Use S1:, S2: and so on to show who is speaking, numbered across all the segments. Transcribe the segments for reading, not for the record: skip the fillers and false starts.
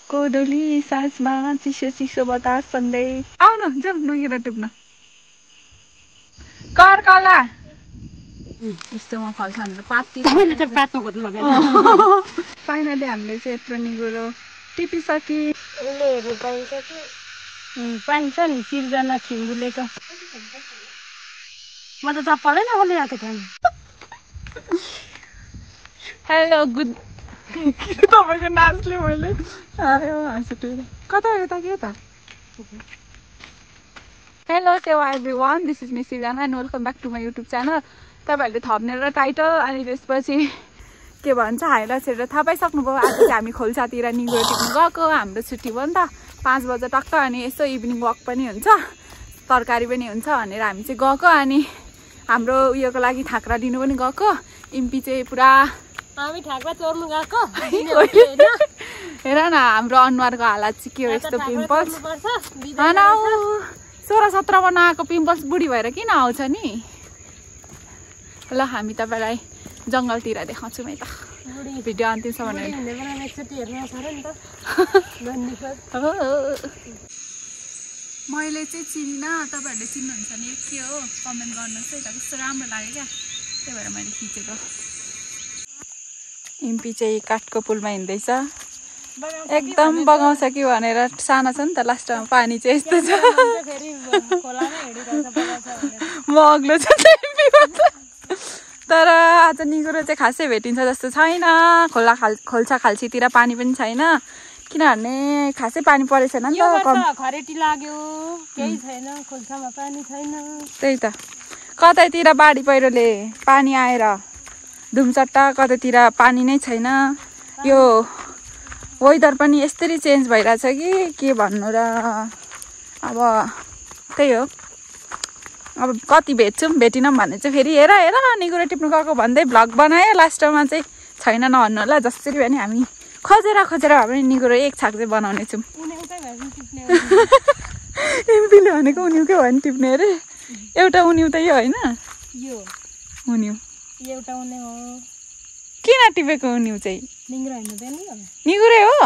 S1: कोदोली साँझमा चिसो चिसो बताससँगै आउनु जाउँ नुगेर टिप्न करकला यस्तोमा फल्छ भनेर पाती फाइनली हामीले चाहिँ यत्रो निगुरो टिपिसके
S2: पाइन्छ नि सिर्जना छिङ्गुलेको म त चप्पलै नखोलिरहेको थिएँ
S1: हेलो गुड तपाईँको नाचले मैले अरे हाँसु कता यता के त हेलो सेवा everyone this is miss Srijana and welcome back to my YouTube channel तपाईँहरूले थप्नेर र टाइटल अनि त्यसपछि के भन्छ हाइलाइट्सहरू थाहा पाइसक्नुभयो आज चाहिँ हामी खोल्सातिर निगुरो टिप्नु गएको हाम्रो छुट्टी भयो नि त 5 बजे टक्क अनि यसो इभिनिङ वक पनि हुन्छ तरकारी पनि हुन्छ भनेर हामी चाहिँ गएको अनि हाम्रो उयोको लागि थाक्रा दिनु पनि गएको इम्पी चाहिँ पुरा
S2: हामी ठाकरा चोर्नु गएको
S1: हेर न हाम्रो अनुहारको हालत चाहिँ के हो यस्तो पिम्पल्स 16-17 मा नआएको पिम्पल्स बुढी भएर किन आउँछ नि ल हामी तपाईँलाई जङ्गलतिर देखाउँछु म त भिडियो अन्तिमसम्म मैले चाहिँ चिनिनँ तपाईँहरूले चिन्नुहुन्छ नि के हो कमेन्ट गर्नुहोस् है त कस्तो राम्रो लाग्यो क्या त्यही भएर मैले खिचेको इम्पी चाहिँ काठको पुलमा हिँड्दैछ एकदम बगाउँछ कि भनेर सानो छ नि त लास्टमा पानी चाहिँ यस्तो छ म अग्लो छ तर आज निगुरो चाहिँ खासै भेटिन्छ जस्तो छैन खोल्सा खाल्सीतिर पानी पनि छैन किनभने खासै पानी परेको छैन नि त
S2: खरेटी लाग्यो केही छैन खोल्सामा पानी छैन
S1: त्यही त कतैतिर बाढी पहिरोले पानी आएर धुमचट्टा कतैतिर पानी नै छैन यो वेदर पनि यस्तरी चेन्ज भइरहेछ कि के भन्नु र अब त्यही हो अब कति भेट्छौँ भेटिनौँ भने चाहिँ फेरि हेर हेर निगुरो टिप्नु गएको भन्दै भ्लग बनायो लास्टमा चाहिँ छैन नभन्नु होला जसरी पनि हामी खोजेर खोजेर भए पनि निगुरो एक छाक चाहिँ बनाउने छौँ एमपीले भनेको उनिउकै भयो नि टिप्ने अरे एउटा उनिउ त यो होइन उनिउ
S2: एउटा उनी हो
S1: किन टिपेको उनिउ चाहिँ निगुरै हो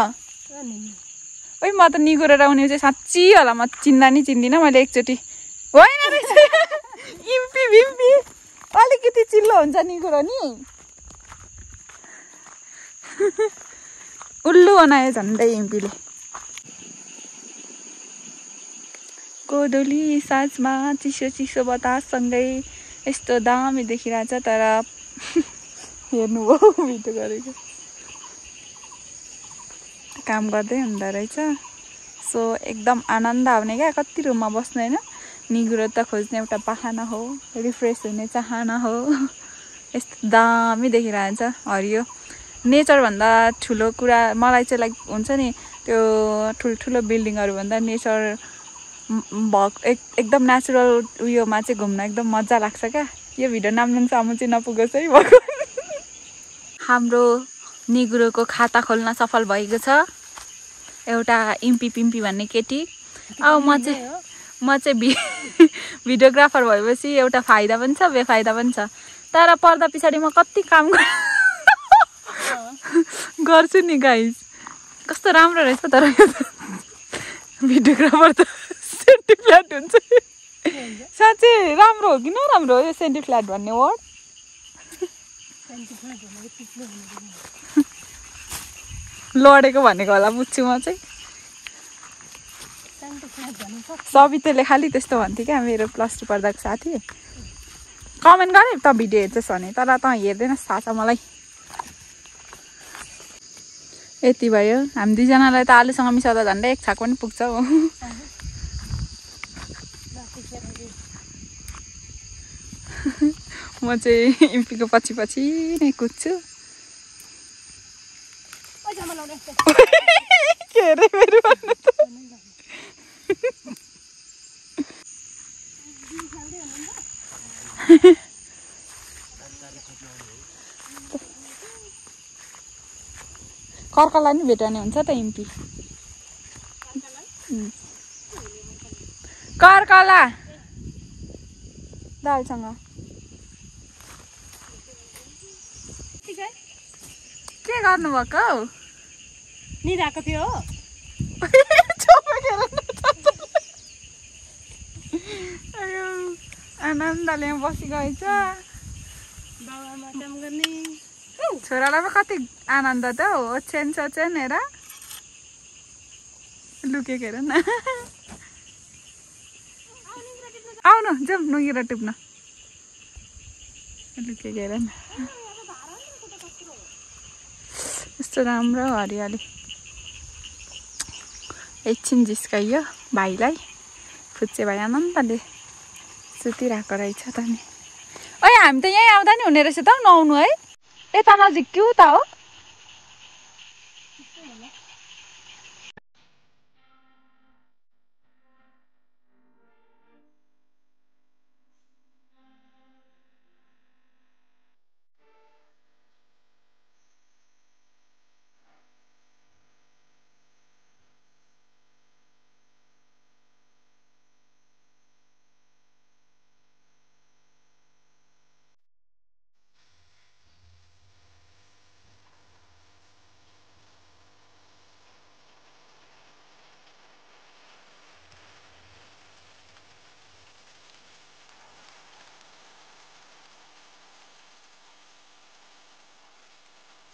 S1: ओइ म त निगुरो र उनिउ चाहिँ साँच्ची होला म चिन्दा नि चिन्दिनँ मैले एकचोटि होइन रहेछ इम्पी भिम्पी अलिकति चिल्लो हुन्छ निगुरो नि उल्लु बनायो झन्डै इम्पीले कोदोली साँझमा चिसो चिसो बताससँगै यस्तो दामी देखिरहेछ तर हेर्नुभयो भिडियो गरेको काम गर्दै हुँदो रहेछ सो एकदम आनन्द आउने क्या कति रुममा बस्नु होइन निगुरो त खोज्ने एउटा बहाना हो रिफ्रेस हुने चाहना हो यस्तो दामी देखिरहेछ हरियो नेचरभन्दा ठुलो कुरा मलाई चाहिँ लाइक हुन्छ नि त्यो ठुल्ठुलो बिल्डिङहरूभन्दा नेचर एकदम नेचुरल उयोमा चाहिँ घुम्न एकदम मजा लाग्छ क्या यो भिडियो नाम्नुसम्म चाहिँ नपुगोस् है भगवान् हाम्रो निगुरोको खाता खोल्न सफल भएको छ एउटा इम्पी पिम्पी भन्ने केटी अब म चाहिँ भिडियोग्राफर भएपछि एउटा फाइदा पनि छ बेफाइदा पनि छ तर पर्दा पछाडि म कति काम गर्छु नि गाइज कस्तो राम्रो रहेछ तर भिडियोग्राफर त सेन्टी फ्ल्याट हुन्छ साँच्चै राम्रो हो कि नराम्रो हो यो सेन्टी फ्ल्याट भन्ने वर्ड लडेको भनेको होला बुझ्छु म चाहिँ सबिताले खालि त्यस्तो भन्थ्यो क्या मेरो +2 पढ्दाको साथी कमेन्ट गरे त भिडियो हेर्छस् भने तर त हेर्दैनस् थाहा छ मलाई यति भयो हामी दुईजनालाई त आलुसँग मिसाउँदा झन्डै एक छाक पनि पुग्छ हो म चाहिँ इम्पीको पछि पछि नै कुद्छु के अरे मेरो भन्नु त कर्कलाई नि भेटाउने हुन्छ त इम्पी कर्कला दालसँग के गर्नुभएको
S2: निदाएको थियो
S1: आनन्दले बसिगएछ
S2: बाबामा काम गर्ने
S1: छोरालाई पो कति आनन्द त हौ ओछ्यान सोछ्यान हेर लुकेको हेर न आउनु जाउँ नुगेर टिप्न लुकेको हेर न यस्तो राम्रो हरियाली एकछिन जिस्काइयो भाइलाई फुच्चे भाइ आनन्दले सुतिरहेको रहेछ त नि ओइ हामी त यहीँ आउँदा नि हुने रहेछ त नआउनु है यता नजिक के हो त हो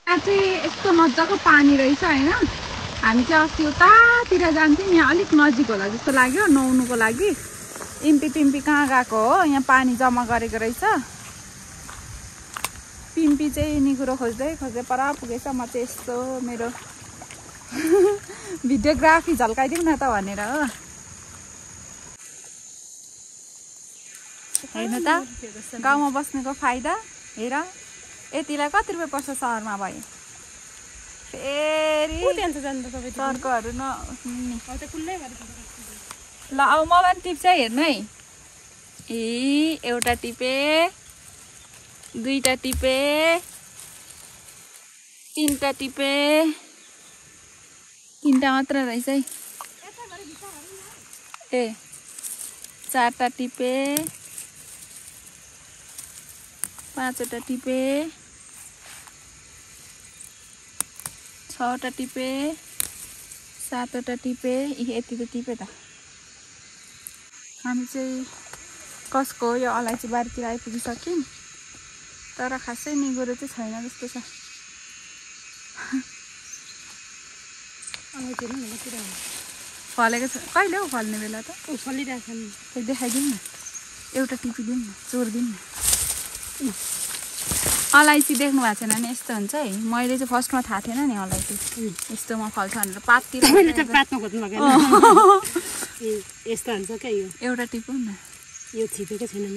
S1: चाहिँ यस्तो मजाको पानी रहेछ होइन हामी चाहिँ अस्ति उतातिर जान्थ्यौँ यहाँ अलिक नजिक होला जस्तो लाग्यो नुहाउनुको लागि इम्पी पिम्पी कहाँ गएको हो यहाँ पानी जम्मा गरेको रहेछ पिम्पी चाहिँ निगुरो खोज्दै खोज्दै पर पुगेछ म चाहिँ यस्तो मेरो भिडियोग्राफी झल्काइदिउँ न त भनेर हो हेर्नु त गाउँमा बस्नेको फाइदा हेर यतिलाई कति रुपियाँ पर्छ सहरमा भयो फेरि सर्कहरू ल अब म पनि टिप्छ हेर्नु है ए एउटा टिपे दुईटा टिपे तीनटा टिपे तीनटा मात्र रहेछ है ए चारटा टिपे पाँचवटा टिपे छवटा टिपे सातवटा टिपे यति त टिपे त हामी चाहिँ कसको यो अलैँची बारीतिर आइपुगिसक्यौँ तर खासै निगुरो चाहिँ छैन जस्तो छ फलेको छ कहिले हौ फल्ने बेला त
S2: फलिरहेछ नि
S1: देखाइदिउँ न एउटा टिपिदिउँ न चोरिदिउँ न अलैँची देख्नु भएको छैन नि यस्तो हुन्छ है मैले चाहिँ फर्स्टमा थाहा थिएन नि अलैँची यस्तोमा फल्छ भनेर पाततिर
S2: पातमा खोज्नु भएको यस्तो हुन्छ क्या यो
S1: एउटा टिपौँ न
S2: यो छिपेको छैन नि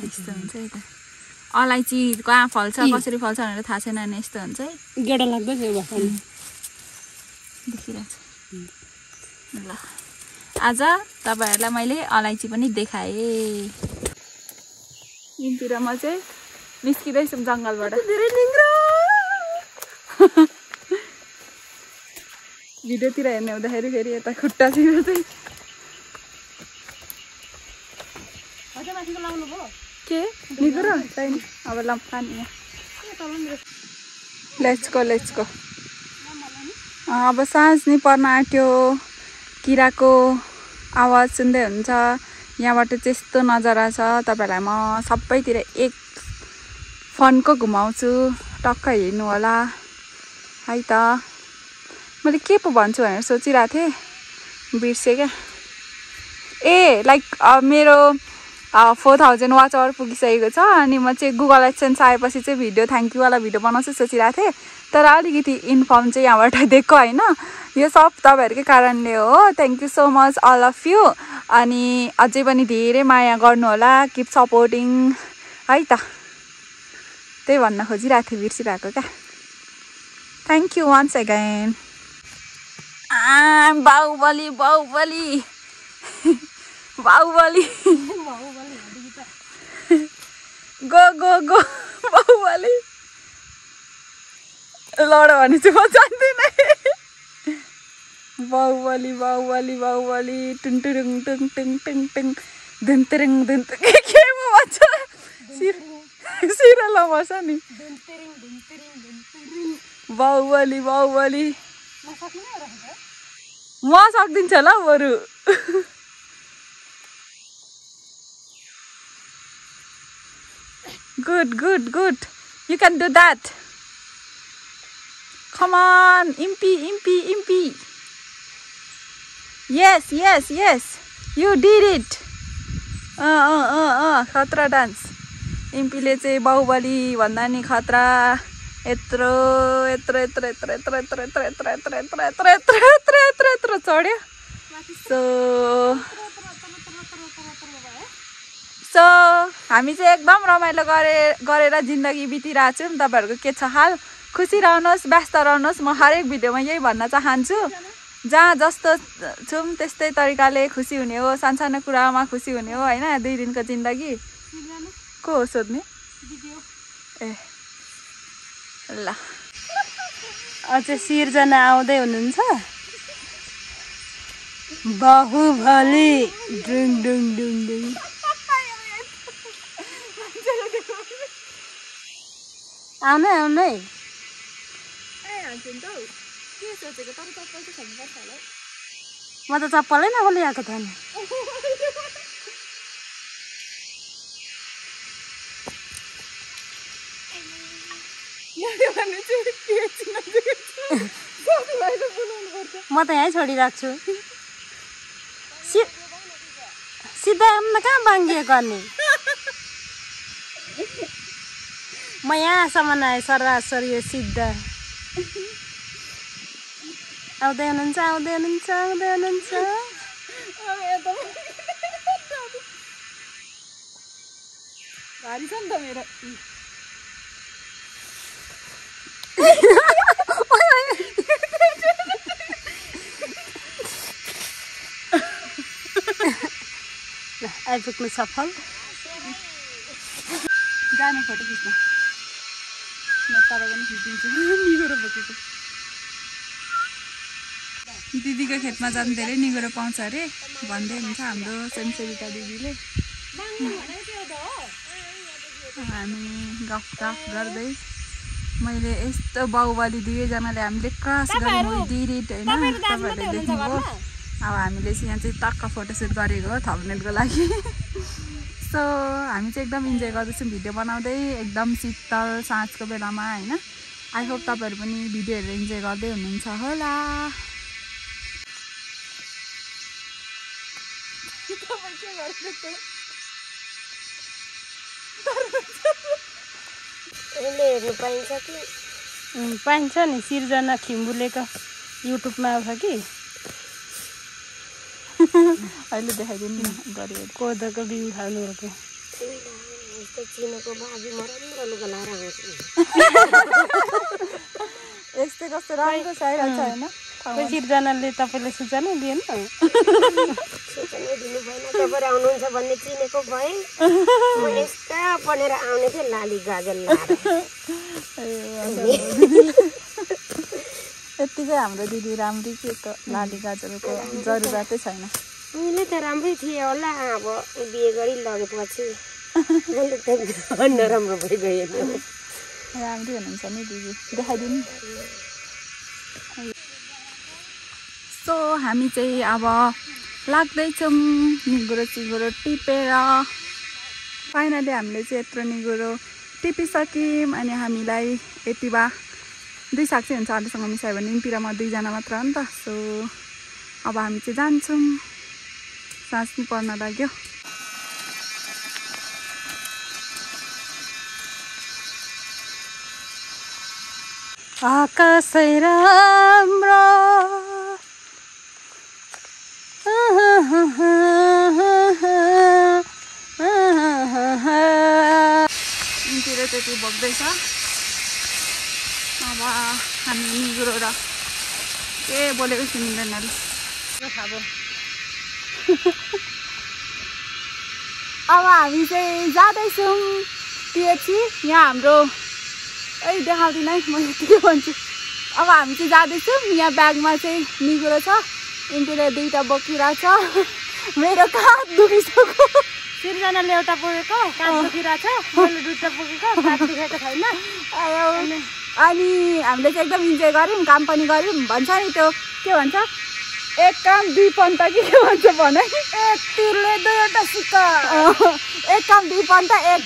S1: यस्तो हुन्छ है त अलैँची कहाँ फल्छ कसरी फल्छ भनेर थाहा छैन भने यस्तो हुन्छ है
S2: गेडा लाग्दो छ
S1: देखिरहेछ ल आज तपाईँहरूलाई मैले अलैँची पनि देखाएँ यिनतिर म चाहिँ निस्किँदैछु जङ्गलबाट धेरै निङ्ग्रो भिडियोतिर हेर्ने हुँदाखेरि फेरि यता खुट्टातिर चाहिँ के निगुरो छैन अब पानी लेट्स गो अब साँझ नि पर्न आँट्यो किराको आवाज सुन्दै हुन्छ यहाँबाट चाहिँ यस्तो नजारा छ तपाईँहरूलाई म सबैतिर एक फनको घुमाउँछु टक्क हेर्नु होला है त मैले के पो भन्छु भनेर सोचिरहेको थिएँ बिर्सेँ क्या ए लाइक मेरो 4000 वाच आवर पुगिसकेको छ अनि म चाहिँ गुगल एडसेन्स आएपछि चाहिँ भिडियो थ्याङ्क यू वाला भिडियो बनाउँछु सोचिरहेको थिएँ तर अलिकति इन्फर्म चाहिँ यहाँबाट दिएको होइन यो सब तपाईँहरूकै कारणले हो thank you so much all of you अनि अझै पनि धेरै माया गर्नु होला किप सपोर्टिङ है त त्यही भन्न खोजिरहेको थिएँ बिर्सिरहेको क्या thank you once again Baahubali Baahubali Baahubali go go go Baahubali लड भने चाहिँ म जान्दिनँ बाहुबली बाहुबली बाहुबली टुङ टुङ टुङ टुङ टुङ टुङ धुन्तरिङ धुन्त के पो भन्छ सिरियलमा भन्छ नि बाहुबली बाहुबली म सक्दिन्छ होला बरु good you can do that come on impy yes you did it खतरा डान्स इम्पीले चाहिँ बाहुबली भन्दा नि खतरा यत्रो चढ्यो सो हामी चाहिँ एकदम रमाइलो गरेर जिन्दगी बितिरहेको छौँ तपाईहरुको के छ हाल खुसी रहनुहोस् व्यस्त रहनुहोस् म हरेक भिडियोमा यही भन्न चाहन्छु जहाँ जस्तो छौँ त्यस्तै तरिकाले खुसी हुने हो सानसानो कुरामा खुसी हुने हो हैन 2 दिनको जिन्दगी को हो सोध्ने ए ल
S2: अझै सिर्जना आउँदै हुनुहुन्छ बाहुबली डुङ डुङ डुङ डुङ आउनै म त चप्पलै नखोलिआएको थिएन म त यहीँ छोडिराख्छु सिधा कहाँ बाङ्गिएको अनि म यहाँसम्म आएँ सरासर यो सिधा आउँदै हुनुहुन्छ
S1: भारी छ नि त मेरो
S2: आइपुग्नु सफल
S1: जाने फोटो खिच्न म तपाईँ पनि खिचिदिन्छु निगुरो बोकेको दिदीको खेतमा जानु धेरै निगुरो पाउँछ अरे भन्दै हुन्छ हाम्रो स्वयंसेविका दिदीले हामी गफ गर्दै मैले यस्तो बाहुबली 2 जनाले हामीले क्रस गरेको डिडिट हैन तपाईहरुले देख्नुभयो अब हामीले चाहिँ यहाँ चाहिँ टक्क फोटोसुट गरेको हो थम्बनेलको लागि सो हामी चाहिँ एकदम इन्जोय गर्दैछौँ भिडियो बनाउँदै एकदम शीतल साँझको बेलामा हैन आई होप तपाईहरु पनि भिडियो हेरेर इन्जोय गर्दै हुनुहुन्छ होला
S2: हेर्नु पाइन्छ नि सिर्जना खिम्बुलेको युट्युबमा आउँछ कि
S1: अहिले देखाइदिनु न गरे
S2: कोदोको बिउ खानुहरुको
S1: यस्तै कस्तो राम्रो आइरहेको छ हैन
S2: कोही सिर्जनाले तपाईले सूचना दिएन
S3: सूचना दिनु भएन तपाईहरु आउनुहुन्छ भन्ने चिनेको भए म यस्ता बनेर आउने थिए लाली गाजल
S1: यतिकै हाम्रो दिदी राम्री के त लाली गाजरको जरुरतै छैन
S3: उहिले त राम्रै थिए होला अब बिहे गरी लगेपछि अहिले त नराम्रो भइगयो
S1: राम्री हुनुहुन्छ नि दिदी देखाइदिनु सो हामी चाहिँ अब लाग्दैछौँ निगुरो चिगुरो टिपेर फाइनली हामीले चाहिँ यत्रो निगुरो टिपिसक्यौँ अनि हामीलाई यति बा 2 साग चाहिँ हुन्छ आलुसँग मिसायो भने इम्पी र म 2 जना मात्र हो नि त सो अब हामी चाहिँ जान्छौँ साँझ नि पर्न लाग्यो
S2: आकाशै राम्रो
S1: इम्पीले त्यति बोक्दैछ अब हामी निगुरो र के बोलेको सुनिँदैन अरे अब हामी चाहिँ जाँदैछौँ टिएचसी यहाँ हाम्रो देखाउँदिन है म यतिकै भन्छु अब हामी चाहिँ जाँदैछौँ यहाँ ब्यागमा चाहिँ निगुरो छ इम्पीले 2टा बोकिरहेछ मेरो काँध दुखिसक्यो
S2: सिर्जनाले एउटा बोकेको काँध दुखिरहेछ मैले 2टा बोकेको काँध दुखेको छैन
S1: अनि हामीले चाहिँ एकदम इन्जोय गऱ्यौँ, काम पनि गऱ्यौँ। भन्छ नि त्यो के भन्छ, एक काम दुई पन्त कि के भन्छ भन,
S2: एक तिरले दुईवटा सिक्का,
S1: एक काम दुई पन्त एक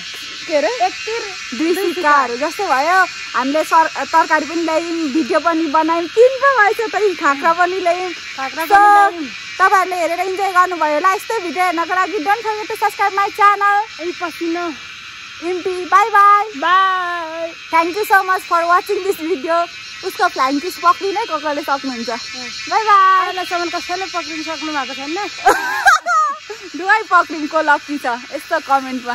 S1: के अरे एक तिर दुई सिक्काहरू जस्तो भयो। हामीले तरकारी पनि ल्यायौँ, भिडियो पनि बनायौँ, 3 पो भएछ त, खाक्रा पनि ल्यायौँ। तपाईँहरूले हेरेर इन्जोय गर्नुभयो होला। यस्तै भिडियो हेर्नको लागि don't forget to subscribe my channel
S2: पसिनो
S1: इम्पी। Bye bye
S2: bye.
S1: Thank you so much for watching this video. उसको फ्लाइङ किस पक्रिनै कसले सक्नुहुन्छ। Bye bye.
S2: अहिलेसम्म कसैले पक्रिन सक्नु भएको छैन।
S1: दुवै पक्रिमको लक्की छ यस्तो कमेन्टमा।